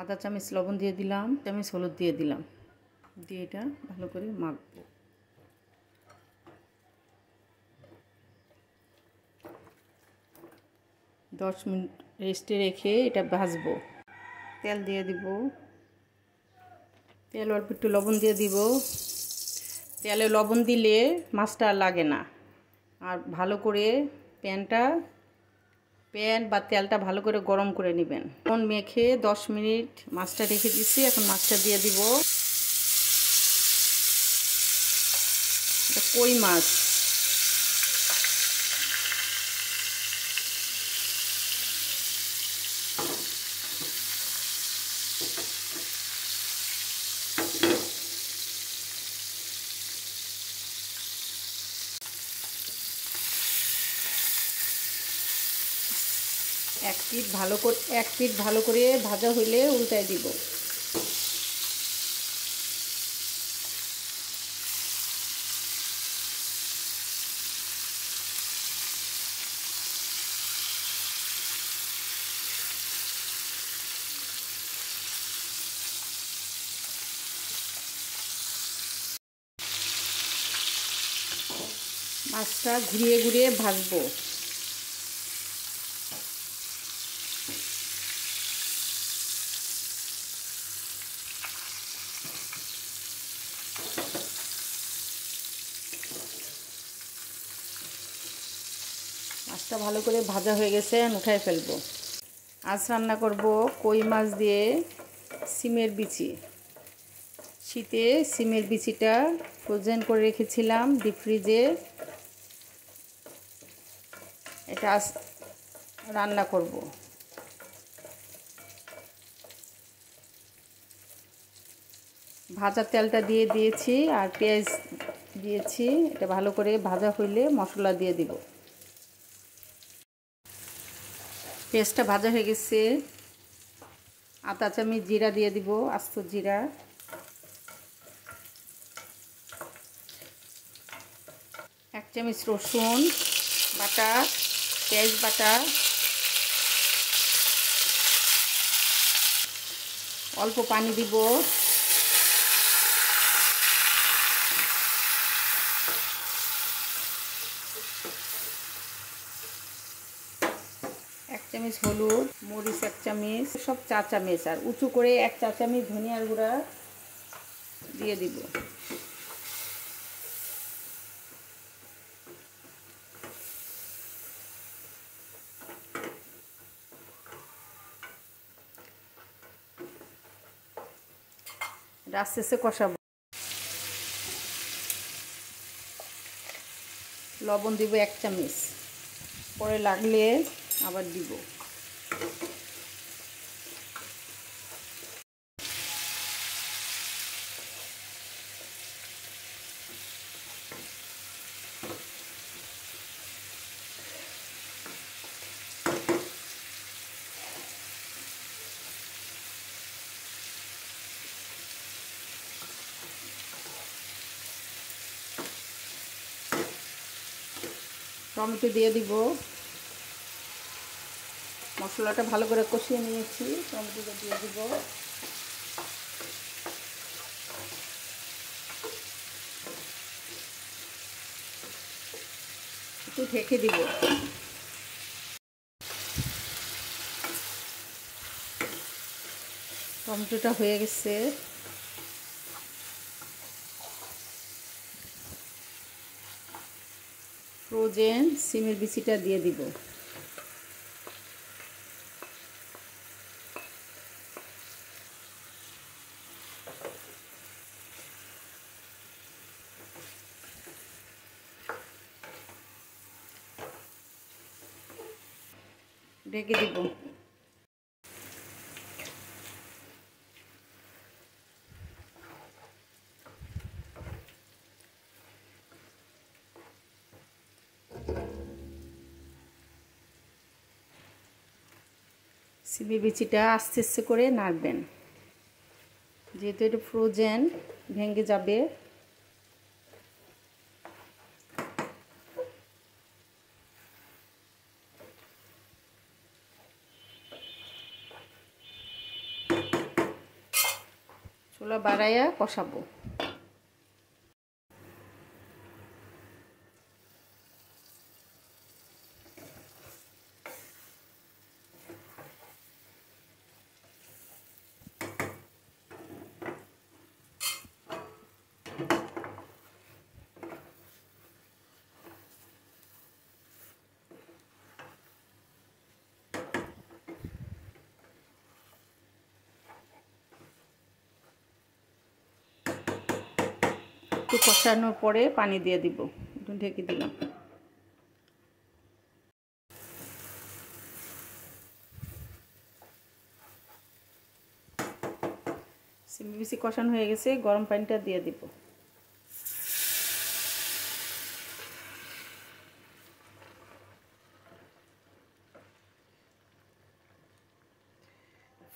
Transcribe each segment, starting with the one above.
আধা চামচ লবণ দিয়ে দিলাম, চামচ হলুদ দিয়ে দিলাম, দিয়ে এটা ভালো করে মাখবো। দশ মিনিট রেস্টে রেখে এটা ভাজবো। তেল দিয়ে দিব, তেল অল্প একটু লবণ দিয়ে দিব। তেলে লবণ দিলে মাছটা আর লাগে না। আর ভালো করে প্যান বা তেলটা ভালো করে গরম করে নেবেন। লবণ মেখে 10 মিনিট মাছটা রেখে দিচ্ছি। এখন মাছটা দিয়ে দিব। এটা কই মাছ। এক পিঠ ভালো করে ভাজা হইলে উল্টায় দিব। মাছটা ঘুরিয়ে ঘুরিয়ে ভাজবো। মাছটা ভালো করে ভাজা হয়ে গেছে, উঠায় ফেলবো। আজ রান্না করব কই মাছ দিয়ে সিমের বিচি। শীতে সিমের বিচিটা ফ্রোজেন করে রেখেছিলাম ডিপ ফ্রিজে। এটা আজ রান্না করব। ভাজা তেলটা দিয়ে দিয়েছি আর পেঁয়াজ দিয়েছি। এটা ভালো করে ভাজা হইলে মশলা দিয়ে দিব। পেঁয়াজটা ভাজা হয়ে গেছে। আধা চামচ জিরা দিয়ে দিব, আস্ত জিরা। এক চামচ রসুন বাটা, পেঁয়াজ বাটা, অল্প পানি দিব। এক চামচ হলুদ, মরিচ এক চামচ, সব 4 চামচ, আর উঁচু করে 1 চা চামচ ধনিয়ার গুঁড়া দিয়ে দিব। আস্তে আস্তে কষাবো। লবণ দিব 1 চামচ, পরে লাগলে আবার দিব। টমেটো দিয়ে দিব। মশলাটা ভালো করে কষিয়ে নিয়েছি, টমেটোটা দিয়ে দিব। একটু ঢেকে দিব। টমেটোটা হয়ে গেছে। ফ্রোজেন সিমের বিচিটা দিয়ে দিব। ঢেকে দিব। সিমের বিচিটা আস্তে আস্তে করে নাড়বেন, যেহেতু এটা ফ্রোজেন ভেঙে যাবে। চুলা বাড়াইয়া কষাবো। একটু কষানোর পরে পানি দিয়ে দিব, একটু ঢেকে দিলাম। সিমের বিচি কষানো হয়ে গেছে, গরম পানিটা দিয়ে দিব।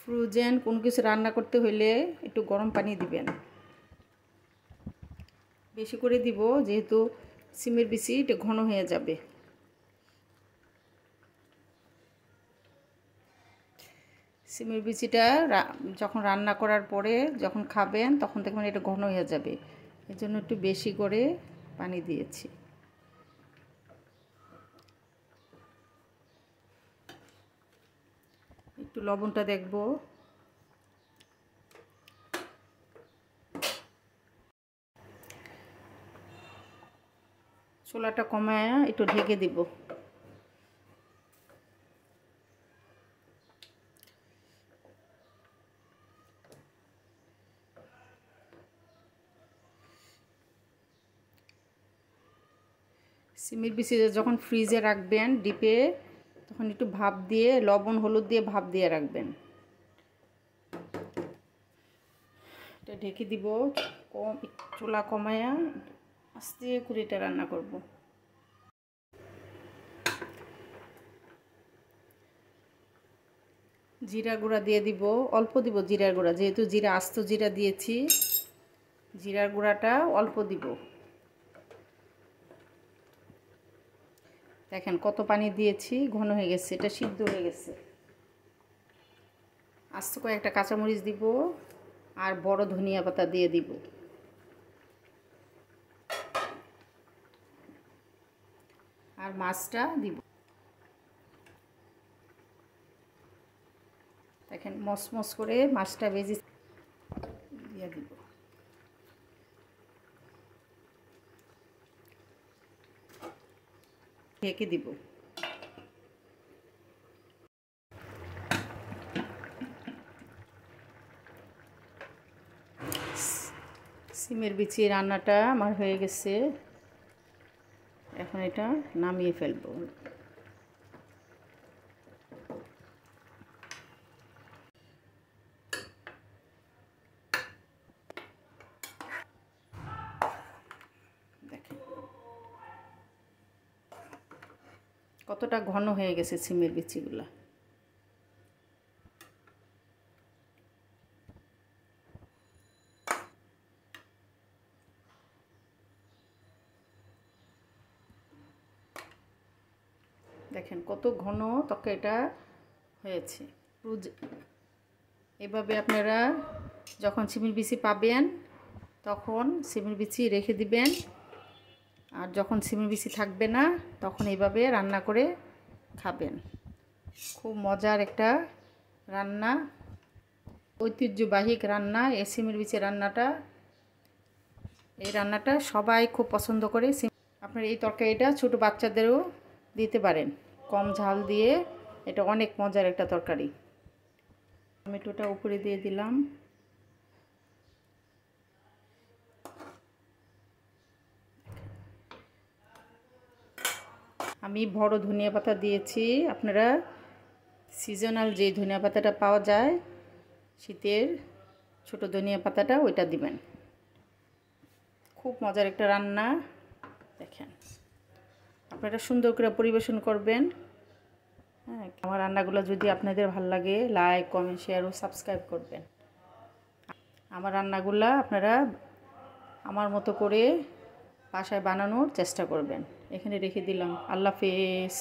ফ্রোজেন কোনো কিছু রান্না করতে হইলে একটু গরম পানি দিবেন, বেশি করে দিব, যেহেতু সিমের বিচি এটা ঘন হয়ে যাবে। সিমের বিচিটা যখন রান্না করার পরে যখন খাবেন তখন দেখবেন এটা ঘন হয়ে যাবে, এর জন্য একটু বেশি করে পানি দিয়েছি। একটু লবণটা দেখব। চুলাটা কমায় একটু ঢেকে দিব। সিমের বিচি যখন ফ্রিজে রাখবেন ডিপে, তখন একটু ভাপ দিয়ে লবণ হলুদ দিয়ে ভাপ দিয়ে রাখবেন। এটা ঢেকে দিব, চুলা কমায়া আস্তে করে এটা রান্না করব। জিরা গুঁড়া দিয়ে দিব, অল্প দিব জিরার গুঁড়া, যেহেতু জিরা আস্ত জিরা দিয়েছি, জিরার গুঁড়াটা অল্প দিব। দেখেন কত পানি দিয়েছি, ঘন হয়ে গেছে, এটা সিদ্ধ হয়ে গেছে। আস্ত কয়েকটা কাঁচামরিচ দিব আর বড় ধনিয়া পাতা দিয়ে দিব। আর মাছটা দিব। দেখেন মসমস করে মাছটা ভেজে দিয়ে দিব। ঢেকে দিব। সিমের বিচি রান্নাটা আমার হয়ে গেছে, এখন এটা নামিয়ে ফেলবো। দেখেন কতটা ঘন হয়ে গেছে সিমের বিচিগুলা। দেখেন কত ঘন তরকারিটা হয়েছে। এভাবে আপনারা যখন সিমের বিচি পাবেন তখন সিমের বিচি রেখে দিবেন, আর যখন সিমের বিচি থাকবে না তখন এইভাবে রান্না করে খাবেন। খুব মজার একটা রান্না, ঐতিহ্যবাহী রান্না এই সিমের বিচি রান্নাটা। এই রান্নাটা সবাই খুব পছন্দ করে। আপনার এই তরকারিটা ছোটো বাচ্চাদেরও দিতে পারেন, কম ঝাল দিয়ে। এটা অনেক মজার একটা তরকারি। টমেটোটা উপরে দিয়ে দিলাম। আমি বড় ধনিয়া পাতা দিয়েছি, আপনারা সিজনাল যে ধনিয়া পাতাটা পাওয়া যায় শীতের ছোট ধনিয়া পাতাটা ওইটা দিবেন। খুব মজার একটা রান্না। দেখেন আপনারা সুন্দর করে পরিবেশন করবেন। হ্যাঁ, আমার রান্নাগুলো যদি আপনাদের ভালো লাগে লাইক কমেন্ট শেয়ার ও সাবস্ক্রাইব করবেন। আমার রান্নাগুলো আপনারা আমার মতো করে বাসায় বানানোর চেষ্টা করবেন। এখানে রেখে দিলাম। আল্লাহ হাফেজ।